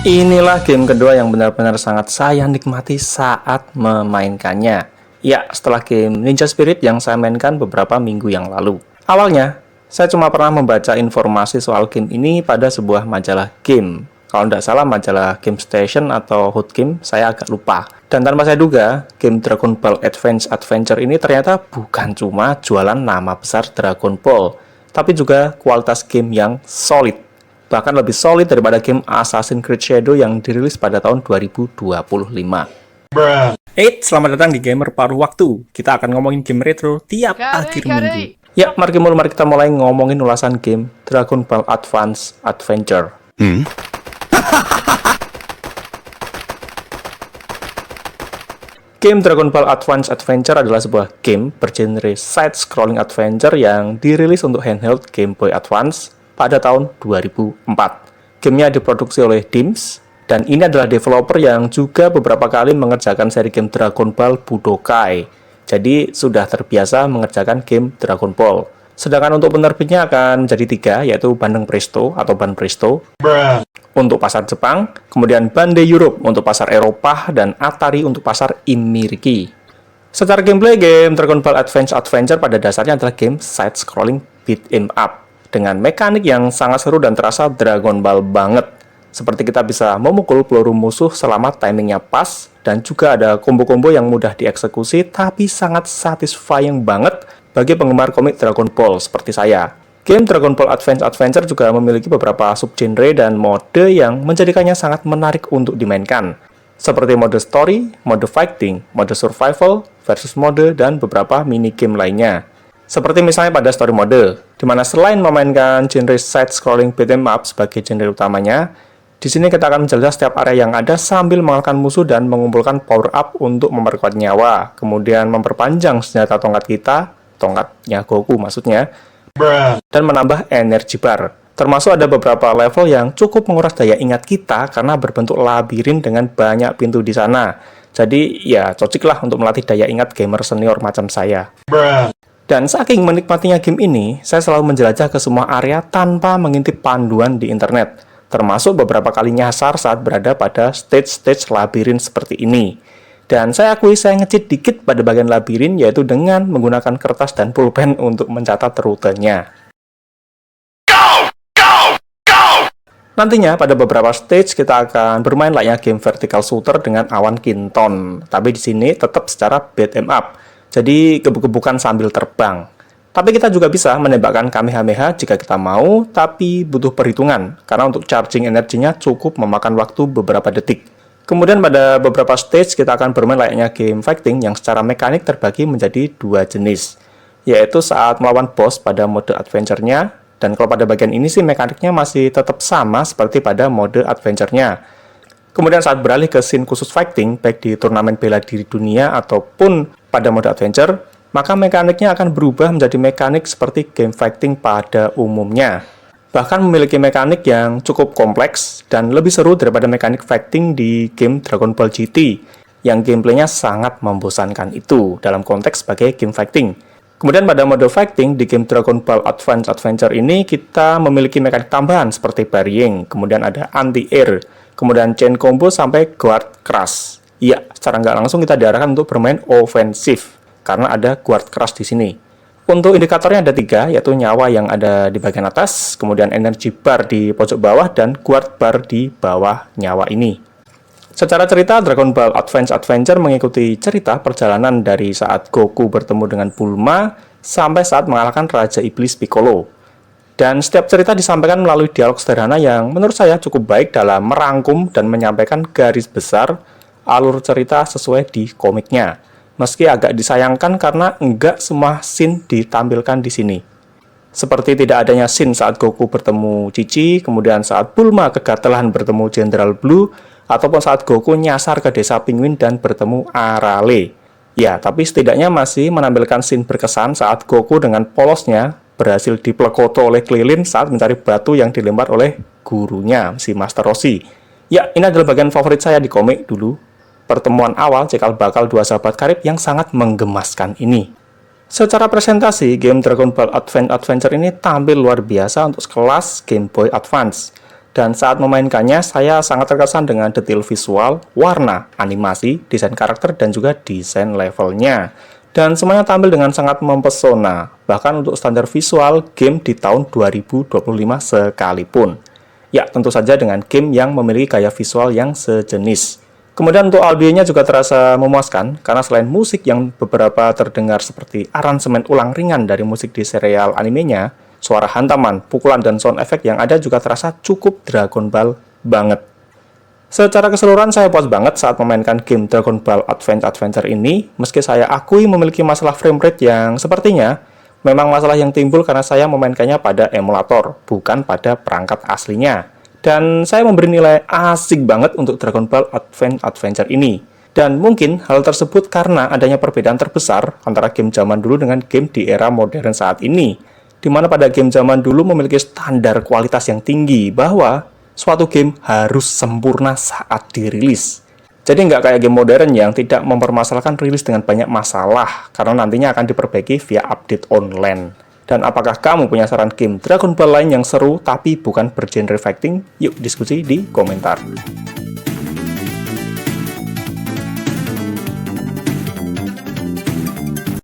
Inilah game kedua yang benar-benar sangat saya nikmati saat memainkannya. Ya, setelah game Ninja Spirit yang saya mainkan beberapa minggu yang lalu. Awalnya, saya cuma pernah membaca informasi soal game ini pada sebuah majalah game. Kalau tidak salah majalah Game Station atau Hot Game, saya agak lupa. Dan tanpa saya duga, game Dragon Ball Adventure ini ternyata bukan cuma jualan nama besar Dragon Ball, tapi juga kualitas game yang solid. Bahkan lebih solid daripada game Assassin's Creed Shadow yang dirilis pada tahun 2025. Selamat datang di Gamer Paruh Waktu. Kita akan ngomongin game retro tiap akhir minggu. Ya, mari kita mulai ngomongin ulasan game Dragon Ball Adventure. Game Dragon Ball Adventure adalah sebuah game bergenre side-scrolling adventure yang dirilis untuk handheld Game Boy Advance pada tahun 2004. Gamenya diproduksi oleh DIMS, dan ini adalah developer yang juga beberapa kali mengerjakan seri game Dragon Ball Budokai. Jadi sudah terbiasa mengerjakan game Dragon Ball. Sedangkan untuk penerbitnya akan jadi 3, yaitu Bandeng Presto atau Ban Presto untuk pasar Jepang, kemudian Bandai Europe untuk pasar Eropa, dan Atari untuk pasar Imiriki. Secara gameplay, game Dragon Ball Adventure pada dasarnya adalah game side-scrolling beat 'em up dengan mekanik yang sangat seru dan terasa Dragon Ball banget. Seperti kita bisa memukul peluru musuh selama timingnya pas, dan juga ada combo-combo yang mudah dieksekusi tapi sangat satisfying banget bagi penggemar komik Dragon Ball seperti saya. Game Dragon Ball Adventure juga memiliki beberapa subgenre dan mode yang menjadikannya sangat menarik untuk dimainkan, seperti mode story, mode fighting, mode survival, versus mode, dan beberapa minigame lainnya. Seperti misalnya pada story mode, di mana selain memainkan genre side-scrolling beat 'em up sebagai genre utamanya, di sini kita akan menjelajah setiap area yang ada sambil mengalahkan musuh dan mengumpulkan power up untuk memperkuat nyawa, kemudian memperpanjang senjata tongkat kita, tongkatnya Goku maksudnya, dan menambah energi bar. Termasuk ada beberapa level yang cukup menguras daya ingat kita karena berbentuk labirin dengan banyak pintu di sana. Jadi ya cocoklah untuk melatih daya ingat gamer senior macam saya. Dan saking menikmatinya game ini, saya selalu menjelajah ke semua area tanpa mengintip panduan di internet, termasuk beberapa kali nyasar saat berada pada stage-stage labirin seperti ini. Dan saya akui saya nge-cheat dikit pada bagian labirin, yaitu dengan menggunakan kertas dan pulpen untuk mencatat rutenya. Nantinya pada beberapa stage kita akan bermain layaknya game vertical shooter dengan awan kinton, tapi di sini tetap secara beat 'em up. Jadi gebuk-gebukan sambil terbang. Tapi kita juga bisa menembakkan Kamehameha jika kita mau, tapi butuh perhitungan, karena untuk charging energinya cukup memakan waktu beberapa detik. Kemudian pada beberapa stage kita akan bermain layaknya game fighting yang secara mekanik terbagi menjadi 2 jenis, yaitu saat melawan boss pada mode adventure-nya, dan kalau pada bagian ini sih mekaniknya masih tetap sama seperti pada mode adventure-nya. Kemudian saat beralih ke scene khusus fighting, baik di turnamen bela diri dunia ataupun pada mode adventure, maka mekaniknya akan berubah menjadi mekanik seperti game fighting pada umumnya. Bahkan memiliki mekanik yang cukup kompleks dan lebih seru daripada mekanik fighting di game Dragon Ball GT, yang gameplaynya sangat membosankan itu dalam konteks sebagai game fighting. Kemudian pada mode fighting di game Dragon Ball Adventure ini kita memiliki mekanik tambahan seperti parrying, kemudian ada anti-air, kemudian chain combo sampai guard crush. Iya, secara nggak langsung kita diarahkan untuk bermain ofensif karena ada guard crush di sini. Untuk indikatornya ada 3, yaitu nyawa yang ada di bagian atas, kemudian energi bar di pojok bawah, dan guard bar di bawah nyawa ini. Secara cerita, Dragon Ball Adventure mengikuti cerita perjalanan dari saat Goku bertemu dengan Bulma sampai saat mengalahkan Raja Iblis Piccolo. Dan setiap cerita disampaikan melalui dialog sederhana yang menurut saya cukup baik dalam merangkum dan menyampaikan garis besar alur cerita sesuai di komiknya. Meski agak disayangkan karena enggak semua scene ditampilkan di sini. Seperti tidak adanya scene saat Goku bertemu Cici, kemudian saat Bulma kegatelan bertemu Jenderal Blue, ataupun saat Goku nyasar ke desa Penguin dan bertemu Arale. Ya, tapi setidaknya masih menampilkan scene berkesan saat Goku dengan polosnya berhasil diplekoto oleh Krillin saat mencari batu yang dilempar oleh gurunya, si Master Roshi. Ya, ini adalah bagian favorit saya di komik dulu. Pertemuan awal cikal bakal dua sahabat karib yang sangat menggemaskan ini. Secara presentasi, game Dragon Ball Adventure ini tampil luar biasa untuk sekelas Game Boy Advance. Dan saat memainkannya, saya sangat terkesan dengan detail visual, warna, animasi, desain karakter, dan juga desain levelnya. Dan semuanya tampil dengan sangat mempesona, bahkan untuk standar visual game di tahun 2025 sekalipun. Ya, tentu saja dengan game yang memiliki gaya visual yang sejenis. Kemudian untuk audionya juga terasa memuaskan, karena selain musik yang beberapa terdengar seperti aransemen ulang ringan dari musik di serial animenya, suara hantaman, pukulan, dan sound effect yang ada juga terasa cukup Dragon Ball banget. Secara keseluruhan saya puas banget saat memainkan game Dragon Ball Adventure ini, meski saya akui memiliki masalah frame rate yang sepertinya memang masalah yang timbul karena saya memainkannya pada emulator, bukan pada perangkat aslinya. Dan saya memberi nilai asik banget untuk Dragon Ball Adventure ini. Dan mungkin hal tersebut karena adanya perbedaan terbesar antara game zaman dulu dengan game di era modern saat ini, di mana pada game zaman dulu memiliki standar kualitas yang tinggi bahwa suatu game harus sempurna saat dirilis. Jadi nggak kayak game modern yang tidak mempermasalahkan rilis dengan banyak masalah, karena nantinya akan diperbaiki via update online. Dan apakah kamu punya saran game Dragon Ball lain yang seru tapi bukan bergenre fighting? Yuk diskusi di komentar.